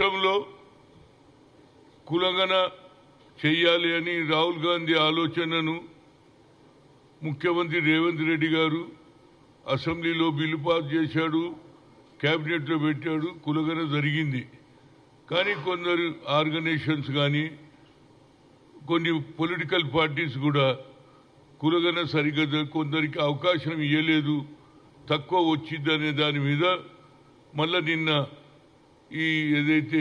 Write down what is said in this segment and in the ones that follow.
రాష్ట్రంలో కులగణ చెయ్యాలి అని రాహుల్ గాంధీ ఆలోచనను ముఖ్యమంత్రి రేవంత్ రెడ్డి గారు అసెంబ్లీలో బిల్లు పాస్ చేశాడు, క్యాబినెట్లో పెట్టాడు, కులగణ జరిగింది. కానీ కొందరు ఆర్గనైజేషన్స్ కానీ కొన్ని పొలిటికల్ పార్టీస్ కూడా కులగణ సరిగ్గా కొందరికి అవకాశం ఇవ్వలేదు, తక్కువ వచ్చిందనే దాని మీద మళ్ళా నిన్న ఈ ఏదైతే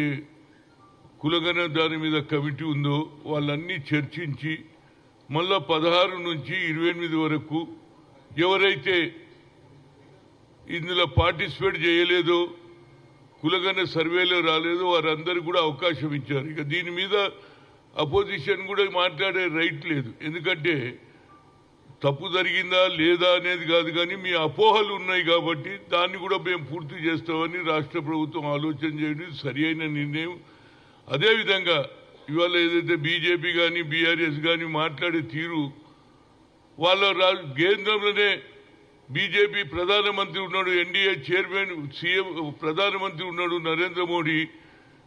కులగణ దాని మీద కమిటీ ఉందో వాళ్ళన్నీ చర్చించి మళ్ళా 16 నుంచి 28 వరకు ఎవరైతే ఇందులో పార్టిసిపేట్ చేయలేదో, కులగణ సర్వేలో రాలేదో వారందరూ కూడా అవకాశం ఇచ్చారు. ఇక దీని మీద అపోజిషన్ కూడా మాట్లాడే రైట్ లేదు. ఎందుకంటే తప్పు జరిగిందా లేదా అనేది కాదు, కానీ మీ అపోహలు ఉన్నాయి కాబట్టి దాన్ని కూడా మేము పూర్తి చేస్తామని రాష్ట్ర ప్రభుత్వం ఆలోచన చేయడం సరి అయిన నిర్ణయం. అదేవిధంగా ఇవాళ ఏదైతే బీజేపీ కానీ బీఆర్ఎస్ కానీ మాట్లాడే తీరు, వాళ్ళ కేంద్రంలోనే బీజేపీ ప్రధానమంత్రి ఉన్నాడు, ఎన్డీఏ చైర్మన్ సీఎం ప్రధానమంత్రి ఉన్నాడు నరేంద్ర మోడీ.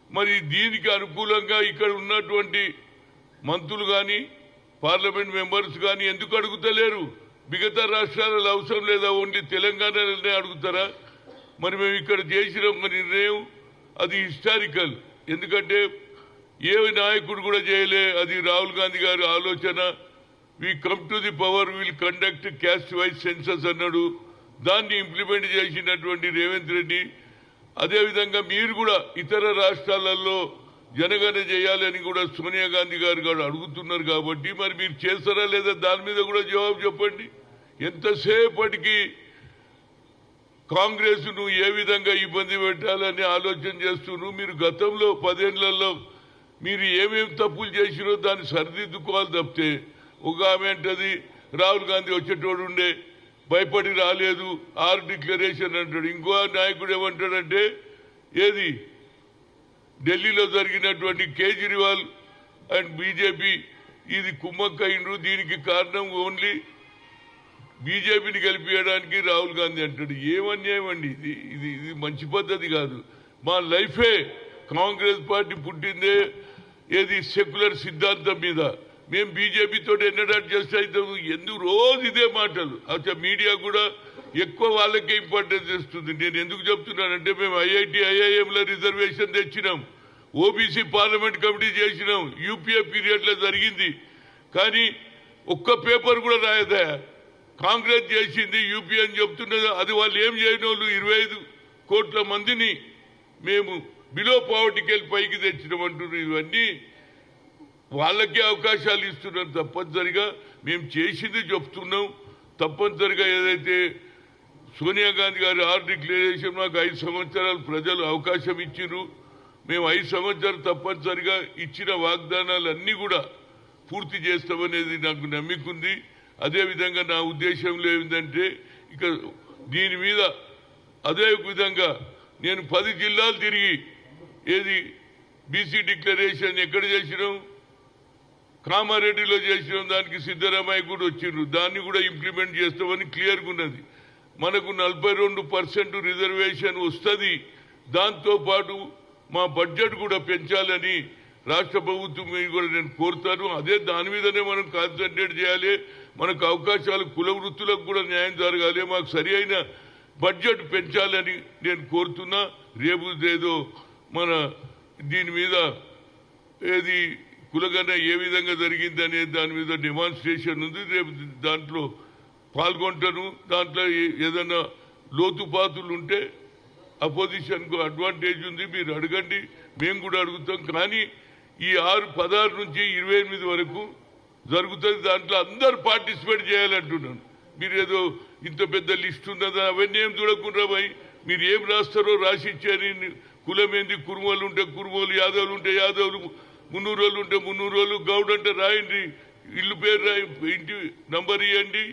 మరి దీనికి అనుకూలంగా ఇక్కడ ఉన్నటువంటి మంత్రులు కానీ పార్లమెంట్ మెంబర్స్ కానీ ఎందుకు అడుగుతలేరు? మిగతా రాష్ట్రాలలో అవసరం లేదా? ఓన్లీ తెలంగాణలోనే అడుగుతారా? మరి మేము ఇక్కడ చేసిన ఒక నిర్ణయం అది హిస్టారికల్. ఎందుకంటే ఏ నాయకుడు కూడా చేయలే. అది రాహుల్ గాంధీ గారి ఆలోచన. We come to the power, will conduct caste wise census అన్నాడు. దాన్ని ఇంప్లిమెంట్ చేసినటువంటి రేవంత్ రెడ్డి. అదేవిధంగా మీరు కూడా ఇతర రాష్ట్రాలలో జనగణన చేయాలని కూడా సోనియా గాంధీ గారు అడుగుతున్నారు. కాబట్టి మరి మీరు చేస్తారా లేదా దాని మీద కూడా జవాబు చెప్పండి. ఎంతసేపటికి కాంగ్రెస్ ను ఏ విధంగా ఇబ్బంది పెట్టాలని ఆలోచన చేస్తున్నారు. మీరు గతంలో 10 ఏళ్లలో మీరు ఏమేమి తప్పులు చేసిరో దాన్ని సరిదిద్దుకోవాలి తప్పితే ఒక ఆమె అంటది రాహుల్ గాంధీ వచ్చేటోడు ఉండే భయపడి రాలేదు, 6 డిక్లరేషన్ అంటాడు. ఇంకో నాయకుడు ఏమంటాడంటే ఏది ఢిల్లీలో జరిగినటువంటి కేజ్రీవాల్ అండ్ బీజేపీ ఇది కుమ్మక్కయిండ్రు, దీనికి కారణం ఓన్లీ బీజేపీని గెలిపించడానికి రాహుల్ గాంధీ అంటాడు. ఏమన్యాయం అండి ఇది? ఇది ఇది మంచి పద్ధతి కాదు. మా లైఫే కాంగ్రెస్ పార్టీ పుట్టిందే ఏది సెక్యులర్ సిద్ధాంతం మీద. మేము బీజేపీతో ఎన్నడాటు చేస్తే ఎందుకు రోజు ఇదే మాటలు. అచ్చా మీడియా కూడా ఎక్కువ వాళ్ళకే ఇంపార్టెన్స్ ఇస్తుంది. నేను ఎందుకు చెప్తున్నానంటే మేము ఐఐటి ఐఐఎంలో రిజర్వేషన్ తెచ్చినాం, ఓబీసీ పార్లమెంట్ కమిటీ చేసినాం, యూపీఏ పీరియడ్లో జరిగింది. కానీ ఒక్క పేపర్ కూడా రాయదా. కాంగ్రెస్ చేసింది యూపీ అని చెప్తున్నది. అది వాళ్ళు ఏం చేయని వాళ్ళు 25 కోట్ల మందిని మేము బిలో పావర్టీకి వెళ్ళి పైకి తెచ్చినామంటున్నారు. ఇవన్నీ వాళ్ళకే అవకాశాలు ఇస్తున్నాం. తప్పనిసరిగా మేము చేసింది చెప్తున్నాం. తప్పనిసరిగా ఏదైతే సోనియా గాంధీ గారు 6 డిక్లరేషన్ మాకు 5 సంవత్సరాలు ప్రజలు అవకాశం ఇచ్చిర్రు. మేము 5 సంవత్సరాలు తప్పనిసరిగా ఇచ్చిన వాగ్దానాలన్నీ కూడా పూర్తి చేస్తామనేది నాకు నమ్మిక ఉంది. అదేవిధంగా నా ఉద్దేశంలో ఏంటంటే ఇక దీని మీద అదే విధంగా నేను 10 జిల్లాలు తిరిగి ఏది బీసీ డిక్లరేషన్ ఎక్కడ చేసినాం, కామారెడ్డిలో చేసినాం. దానికి సిద్ధరామయ్య కూడా వచ్చిండ్రు. దాన్ని కూడా ఇంప్లిమెంట్ చేస్తామని క్లియర్గా ఉన్నది. మనకు 42% రిజర్వేషన్ వస్తుంది. దాంతోపాటు మా బడ్జెట్ కూడా పెంచాలని రాష్ట్ర ప్రభుత్వం కూడా నేను కోరుతాను. అదే దాని మీదనే మనం కాన్సన్ట్రేట్ చేయాలి. మనకు అవకాశాలు కుల వృత్తులకు కూడా న్యాయం జరగాలి. మాకు సరి అయిన బడ్జెట్ పెంచాలని నేను కోరుతున్నా. రేపు ఏదో మన దీని మీద ఏది కులగణ ఏ విధంగా జరిగింది అనే దాని మీద డెమాన్స్ట్రేషన్ ఉంది. రేపు దాంట్లో పాల్గొంటాను. దాంట్లో ఏదైనా లోతుపాతులు ఉంటే అపోజిషన్కు అడ్వాంటేజ్ ఉంది, మీరు అడగండి, మేము కూడా అడుగుతాం. కానీ ఈ 16 నుంచి 28 వరకు జరుగుతుంది. దాంట్లో అందరు పార్టిసిపేట్ చేయాలంటున్నాను. మీరు ఏదో ఇంత పెద్ద లిస్ట్ ఉన్నదా అవన్నీ ఏం చూడకుండా పోయి మీరు ఏం రాస్తారో రాసి ఇచ్చారు. కులం ఏంది, కురుమోలు ఉంటే కురుమోలు, యాదవులు ఉంటే యాదవులు, 300 రోజులు ఉంటే 300 రోజులు, గౌడ్ అంటే రాయండి, ఇల్లు పేరు రాయి, ఇంటి నంబర్ ఇవ్వండి,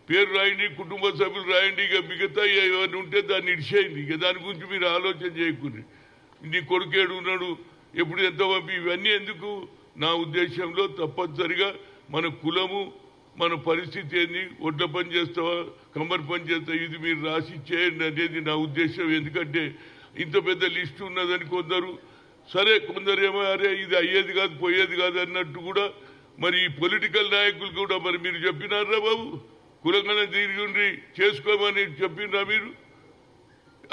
పేరు రాయండి, కుటుంబ సభ్యులు రాయండి. ఇక మిగతా ఏమైనా ఉంటే దాన్ని ఇడిచేయండి. ఇక దాని గురించి మీరు ఆలోచన చేయకూడదు. నీ కొడుకేడు ఉన్నాడు, ఎప్పుడు ఎంత పంపి, ఇవన్నీ ఎందుకు? నా ఉద్దేశంలో తప్పనిసరిగా మన కులము మన పరిస్థితి ఏంది, ఒడ్ల పని చేస్తావా కమ్మరి పని చేస్తావా, ఇది మీరు రాసి చేయండి అనేది నా ఉద్దేశం. ఎందుకంటే ఇంత పెద్ద లిస్టు ఉన్నదని కొందరు సరే కొందరేమో అరే ఇది అయ్యేది కాదు పోయేది కాదు అన్నట్టు కూడా మరి ఈ పొలిటికల్ నాయకులు కూడా మరి మీరు చెప్పినారా బాబు కులంగా తిరిగి చేసుకోమని చెప్పినరా మీరు?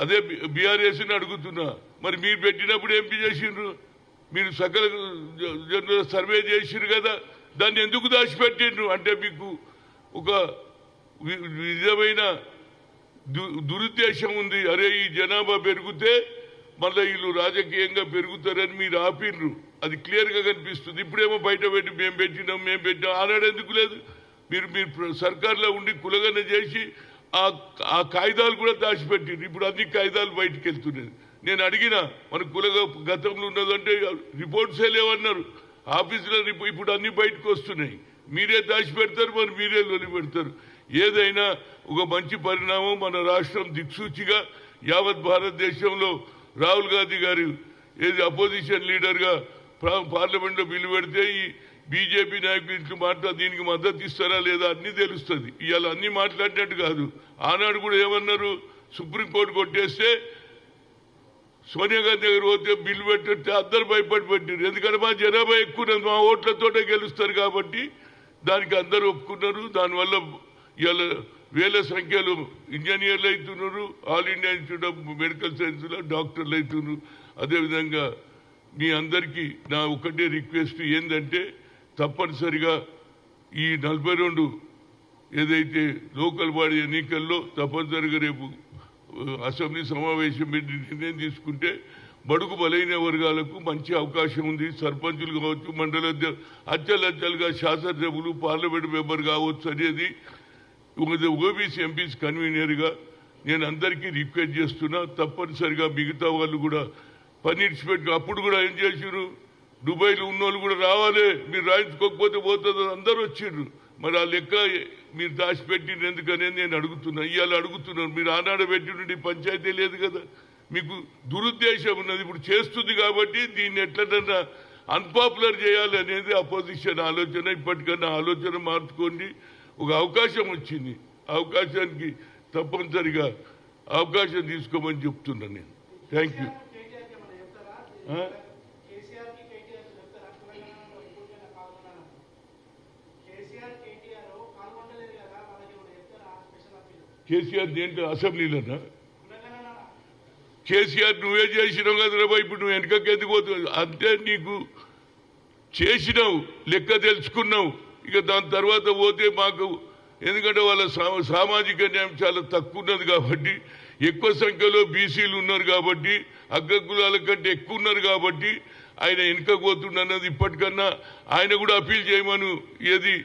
అదే బీఆర్ఎస్ని అడుగుతున్నా. మరి మీరు పెట్టినప్పుడు ఎంపీ చేసిండ్రు, మీరు సకల జనుల సర్వే చేసిరు కదా, దాన్ని ఎందుకు దాచిపెట్టిండ్రు? అంటే మీకు ఒక విధమైన దురుద్దేశం ఉంది. అరే ఈ జనాభా పెరిగితే మళ్ళీ వీళ్ళు రాజకీయంగా పెరుగుతారని మీరు ఆపిన్రు, అది క్లియర్గా కనిపిస్తుంది. ఇప్పుడేమో బయట పెట్టి మేము పెట్టినాం ఆనాడు ఎందుకు లేదు? మీరు సర్కార్లో ఉండి కులగన చేసి ఆ కాయిదాలు కూడా దాచిపెట్టిండ్రు. ఇప్పుడు అన్ని కాయిదాలు బయటకు వెళ్తున్నాయి. నేను అడిగిన మన గతంలో ఉన్నదంటే రిపోర్ట్సే లేవన్నారు ఆఫీసులో, ఇప్పుడు అన్ని బయటకు వస్తున్నాయి. మీరే దాచిపెడతారు, మరి మీరే లొలి పెడతారు. ఏదైనా ఒక మంచి పరిణామం. మన రాష్ట్రం దిక్సూచిగా యావత్ భారతదేశంలో రాహుల్ గాంధీ గారు ఏది అపోజిషన్ లీడర్గా పార్లమెంట్లో బిల్లు పెడితే ఈ బీజేపీ నాయకులు దీనికి మద్దతు ఇస్తారా లేదా అన్నీ తెలుస్తుంది. ఇవాళ అన్నీ మాట్లాడినట్టు కాదు. ఆనాడు కూడా ఏమన్నారు, సుప్రీంకోర్టు కొట్టేస్తే సోనియా గాంధీ దగ్గర పోతే బిల్లు పెట్టితే అందరు భయపడి పెట్టారు. ఎందుకంటే మా జనాభా ఎక్కువ, మా ఓట్లతోటే గెలుస్తారు కాబట్టి దానికి అందరూ ఒప్పుకున్నారు. దానివల్ల ఇవాళ వేల సంఖ్యలో ఇంజనీర్లు అవుతున్నారు, all India institute of medical సైన్స్లో డాక్టర్లు అవుతున్నారు. అదేవిధంగా మీ అందరికీ నా ఒకటే రిక్వెస్ట్ ఏంటంటే తప్పనిసరిగా ఈ 42 ఏదైతే లోకల్ బాడీ ఎన్నికల్లో తప్పనిసరిగా రేపు అసెంబ్లీ సమావేశం పెట్టి నిర్ణయం తీసుకుంటే బడుగు బలైన వర్గాలకు మంచి అవకాశం ఉంది. సర్పంచులు కావచ్చు, మండల అచ్చలచ్చలుగా శాసనసభ్యులు, పార్లమెంట్ మెంబర్ కావచ్చు అనేది ఓబీసీ ఎంపీస్ కన్వీనర్గా నేను అందరికీ రిక్వెస్ట్ చేస్తున్నా. తప్పనిసరిగా మిగతా వాళ్ళు కూడా పనిడిచిపెట్టు. అప్పుడు కూడా ఏం చేసిరు, దుబాయ్లో ఉన్నోళ్ళు కూడా రావాలి, మీరు రాయించుకోకపోతే పోతుంది అందరూ వచ్చిండ్రు. మరి ఆ లెక్క మీరు దాచిపెట్టిండ్రు ఎందుకనేది నేను అడుగుతున్నా. ఇవాళ అడుగుతున్నాను, మీరు ఆనాడు పెట్టి పంచాయతీ లేదు కదా, మీకు దురుద్దేశం ఉన్నది. ఇప్పుడు చేస్తుంది కాబట్టి దీన్ని ఎట్లన్నా అన్పాపులర్ చేయాలి అనేది అపోజిషన్ ఆలోచన. ఇప్పటికన్నా ఆలోచన మార్చుకోండి. ఒక అవకాశం వచ్చింది, అవకాశానికి తప్పనిసరిగా అవకాశం తీసుకోమని చెప్తున్నాను నేను. Thank you. కేసీఆర్ దేంట్లో అసెంబ్లీలోనా? కేసీఆర్ నువ్వే చేసినావు కదా బాబు, ఇప్పుడు నువ్వు వెనకకి ఎందుకు పోతున్నావు? అంటే నీకు చేసినావు, లెక్క తెలుసుకున్నావు. ఇక దాని తర్వాత పోతే మాకు ఎందుకంటే వాళ్ళ సామాజిక న్యాయం చాలా తక్కువ ఉన్నది కాబట్టి, ఎక్కువ సంఖ్యలో బీసీలు ఉన్నారు కాబట్టి, అగ్రకులాల కంటే ఎక్కువ ఉన్నారు కాబట్టి ఆయన వెనుకపోతున్నది. ఇప్పటికన్నా ఆయన కూడా అప్పీల్ చేయమను. ఏది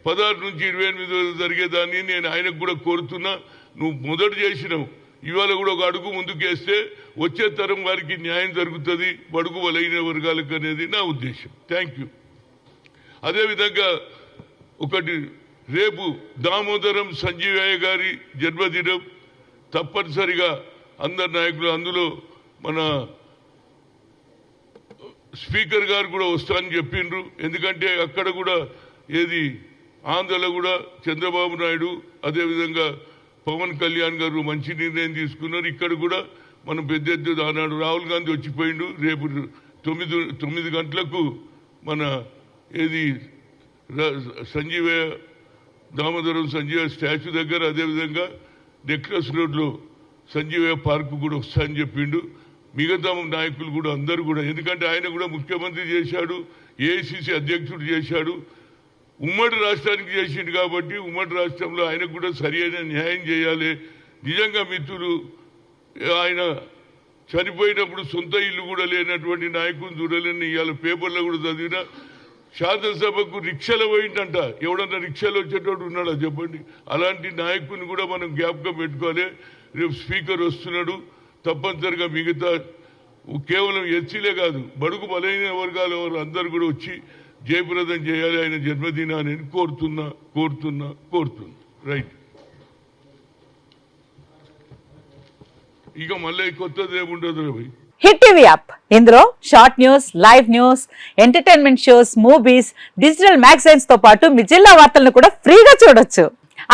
16 నుంచి 28 జరిగేదాన్ని నేను ఆయనకు కూడా కోరుతున్నా. నువ్వు మొదట చేసినావు, ఇవాళ కూడా ఒక అడుగు ముందుకేస్తే వచ్చే తరం వారికి న్యాయం జరుగుతుంది, బడుగు బలైన వర్గాలకు అనేది నా ఉద్దేశం. Thank you. అదేవిధంగా ఒకటి, రేపు దామోదరం సంజీవయ్య గారి జన్మదినం. తప్పనిసరిగా అందరు నాయకులు, అందులో మన స్పీకర్ గారు కూడా వస్తారని చెప్పిండ్రు. ఎందుకంటే అక్కడ కూడా ఏది ఆంధ్రలో కూడా చంద్రబాబు నాయుడు అదేవిధంగా పవన్ కళ్యాణ్ గారు మంచి నిర్ణయం తీసుకున్నారు. ఇక్కడ కూడా మనం పెద్ద ఎత్తున ఆనాడు రాహుల్ గాంధీ వచ్చిపోయిండు. రేపు 9 గంటలకు మన ఏది దామోదరం సంజీవయ్య స్టాచ్యూ దగ్గర, అదేవిధంగా నెక్లెస్ రోడ్లో సంజీవయ్య పార్కు కూడా వస్తాయని చెప్పిండు. మిగతా నాయకులు కూడా అందరూ కూడా, ఎందుకంటే ఆయన కూడా ముఖ్యమంత్రి చేశాడు, ఏఐసిసి అధ్యక్షుడు చేశాడు, ఉమ్మడి రాష్ట్రానికి చేసిండు కాబట్టి ఉమ్మడి రాష్ట్రంలో ఆయనకు కూడా సరి అయిన న్యాయం చేయాలి. నిజంగా మిత్రులు, ఆయన చనిపోయినప్పుడు సొంత ఇల్లు కూడా లేనటువంటి నాయకుని చూడలేని ఇవాళ పేపర్లో కూడా చదివిన. శాసనసభకు రిక్షాలో పోయిందంట, ఎవడన్నా రిక్షాలో వచ్చేటోడు ఉన్నాడా చెప్పండి? అలాంటి నాయకుని కూడా మనం జ్ఞాపకం పెట్టుకోవాలి. రేపు స్పీకర్ వస్తున్నాడు. తప్పనిసరిగా మిగతా కేవలం ఎస్సీలే కాదు, బడుగు బలైన వర్గాల వారు అందరూ కూడా వచ్చి జయప్రదం చేయాలి ఆయన జన్మదినాన్ని కోరుతున్నా. రైట్. ఇక మళ్ళీ కొత్తది ఏముండదు రవి. హిట్ టీవీ యాప్, ఇందులో short news, live news, entertainment shows, movies, digital magazines తో పాటు మీ జిల్లా వార్తలను కూడా ఫ్రీగా చూడొచ్చు.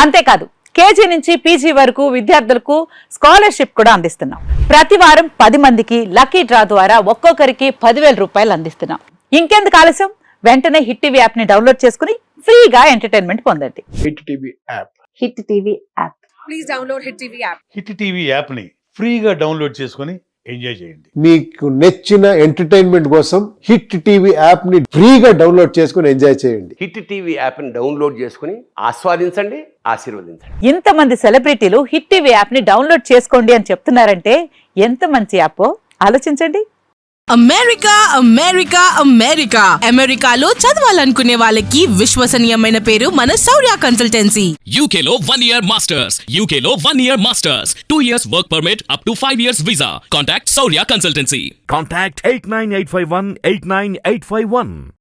అంతేకాదు కేజీ నుంచి పీజీ వరకు విద్యార్థులకు స్కాలర్షిప్ కూడా అందిస్తున్నాం. ప్రతి వారం 10 మందికి లక్కీ డ్రా ద్వారా ఒక్కొక్కరికి 10,000 రూపాయలు అందిస్తున్నాం. ఇంకెందుకు ఆలస్యం, వెంటనే హిట్ టీవీ యాప్ ని డౌన్లోడ్ చేసుకుని ఫ్రీగా ఎంటర్టైన్మెంట్ పొందండి. Hit TV app. Hit TV app. Please download Hit TV app. Hit TV యాప్ని ఫ్రీగా డౌన్లోడ్ చేసుకొని ఎంజాయ్ చేయండి. మీకు నచ్చిన ఎంటర్టైన్మెంట్ కోసం హిట్ టీవీ యాప్ ని ఫ్రీగా డౌన్లోడ్ చేసుకుని ఎంజాయ్ చేయండి. హిట్ టీవీ యాప్ని డౌన్లోడ్ చేసుకుని ఆస్వాదించండి, ఆశీర్వదించండి. ఇంతమంది సెలబ్రిటీలు హిట్ టీవీ యాప్ ని డౌన్లోడ్ చేసుకోండి అని చెప్తున్నారంటే ఎంత మంచి యాప్ ఆలోచించండి. అమెరికా అమెరికా అమెరికా అమెరికాలో చదవాలనుకునే వాళ్ళకి విశ్వసనీయమైన పేరు మన శౌర్య కన్సల్టెన్సీ. UK లో 1 year masters. UK లో 1 year masters. 2 years work permit up to 5 years visa. Contact Saurya Consultancy. Contact 89851 89851.